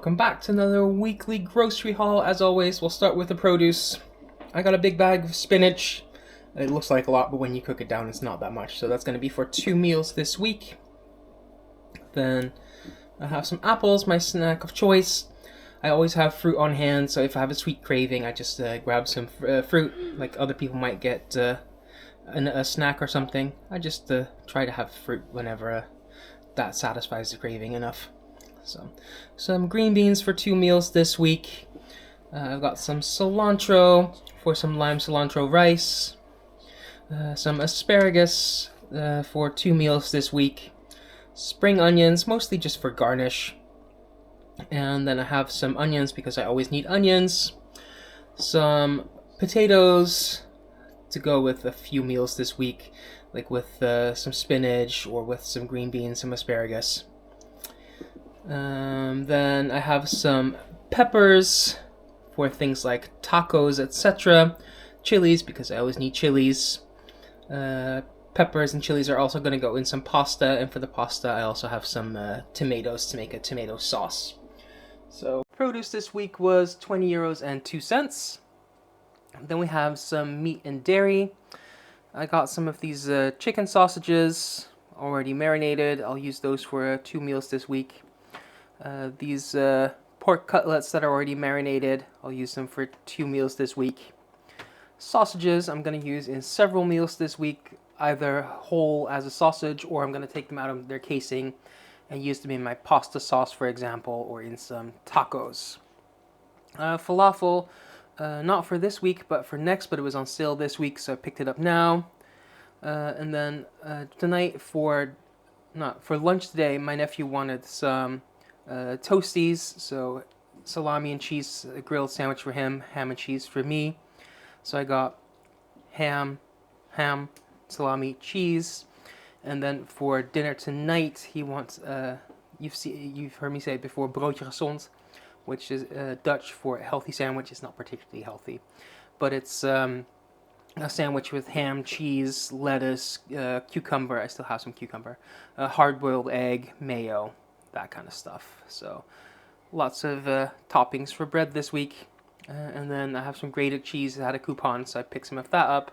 welcome back to another weekly grocery haul. As always, we'll start with the produce. I got a big bag of spinach. It looks like a lot, but when you cook it down, it's not that much. So that's going to be for 2 meals this week. Then I have some apples, my snack of choice. I always have fruit on hand, so if I have a sweet craving, I just grab some fruit, like other people might get a snack or something. I just try to have fruit whenever that satisfies the craving enough. So, some green beans for 2 meals this week. I've got some cilantro for some lime cilantro rice. Some asparagus for 2 meals this week. Spring onions, mostly just for garnish. And then I have some onions because I always need onions. Some potatoes to go with a few meals this week, like with some spinach or with some green beans, some asparagus. Then I have some peppers for things like tacos, etc. Chilies, because I always need chilies. Peppers and chilies are also going to go in some pasta, and for the pasta I also have some tomatoes to make a tomato sauce. So produce this week was 20 euros and 2 cents. Then we have some meat and dairy. I got some of these chicken sausages already marinated. I'll use those for 2 meals this week. These pork cutlets that are already marinated, I'll use them for 2 meals this week. Sausages I'm going to use in several meals this week, either whole as a sausage, or I'm going to take them out of their casing and use them in my pasta sauce, for example, or in some tacos. Falafel, not for this week, but for next, but it was on sale this week, so I picked it up now. And then tonight for lunch today, my nephew wanted some toasties, so salami and cheese, a grilled sandwich for him, ham and cheese for me. So I got ham, salami, cheese, and then for dinner tonight he wants you've heard me say it before, broodje gezond, which is Dutch for a healthy sandwich. It's not particularly healthy, but it's a sandwich with ham, cheese, lettuce, cucumber. I still have some cucumber, hard-boiled egg, mayo, that kind of stuff. So lots of toppings for bread this week. And then I have some grated cheese. I had a coupon, so I picked some of that up.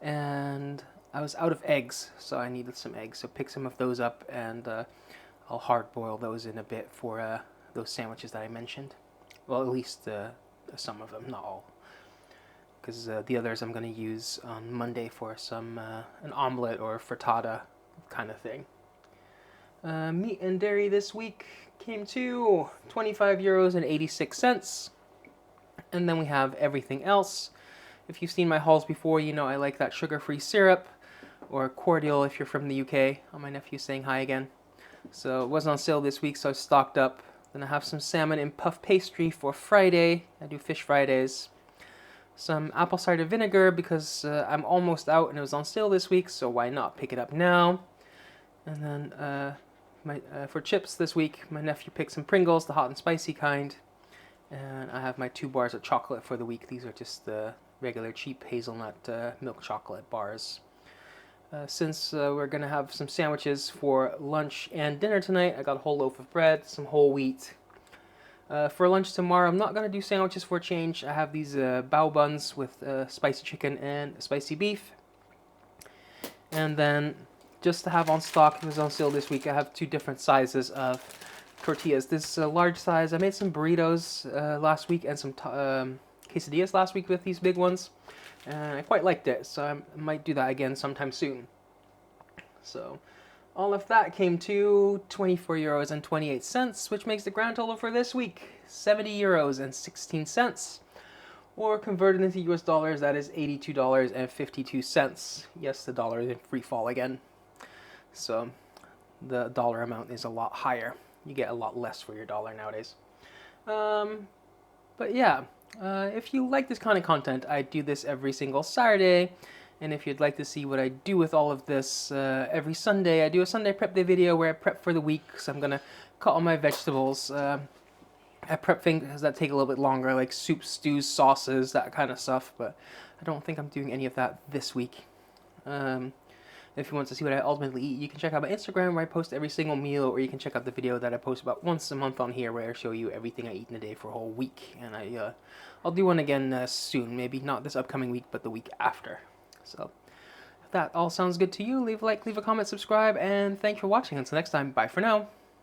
And I was out of eggs, so I needed some eggs. So pick some of those up, and I'll hard-boil those in a bit for those sandwiches that I mentioned. Well, at least some of them, not all. Because the others I'm going to use on Monday for some an omelet or frittata kind of thing. Meat and dairy this week came to 25 euros and 86 cents. And then we have everything else. If you've seen my hauls before, you know I like that sugar-free syrup, or cordial if you're from the UK. Oh, my nephew's saying hi again. So it wasn't on sale this week, so I stocked up. Then I have some salmon in puff pastry for Friday. I do fish Fridays. Some apple cider vinegar because I'm almost out and it was on sale this week, so why not pick it up now? And then for chips this week, my nephew picked some Pringles, the hot and spicy kind. And I have my 2 bars of chocolate for the week. These are just the regular cheap hazelnut milk chocolate bars. Since we're going to have some sandwiches for lunch and dinner tonight, I got a whole loaf of bread, some whole wheat. For lunch tomorrow, I'm not going to do sandwiches for a change. I have these bao buns with spicy chicken and spicy beef. And then, just to have on stock, it was on sale this week, I have 2 different sizes of tortillas. This large size, I made some burritos last week and some quesadillas last week with these big ones, and I quite liked it, so I might do that again sometime soon. So all of that came to 24 euros and 28 cents, which makes the grand total for this week 70 euros and 16 cents, or converted into US dollars, that is $82 and 52 cents. Yes, the dollar is in free fall again, so the dollar amount is a lot higher. You get a lot less for your dollar nowadays. But yeah, if you like this kind of content, I do this every single Saturday. And if you'd like to see what I do with all of this every Sunday, I do a Sunday prep day video where I prep for the week. So I'm going to cut all my vegetables. I prep things that take a little bit longer, like soups, stews, sauces, that kind of stuff. But I don't think I'm doing any of that this week. If you want to see what I ultimately eat, you can check out my Instagram where I post every single meal, or you can check out the video that I post about once a month on here where I show you everything I eat in a day for a whole week. And I'll do one again soon, maybe not this upcoming week, but the week after. So if that all sounds good to you, leave a like, leave a comment, subscribe, and thanks for watching. Until next time, bye for now.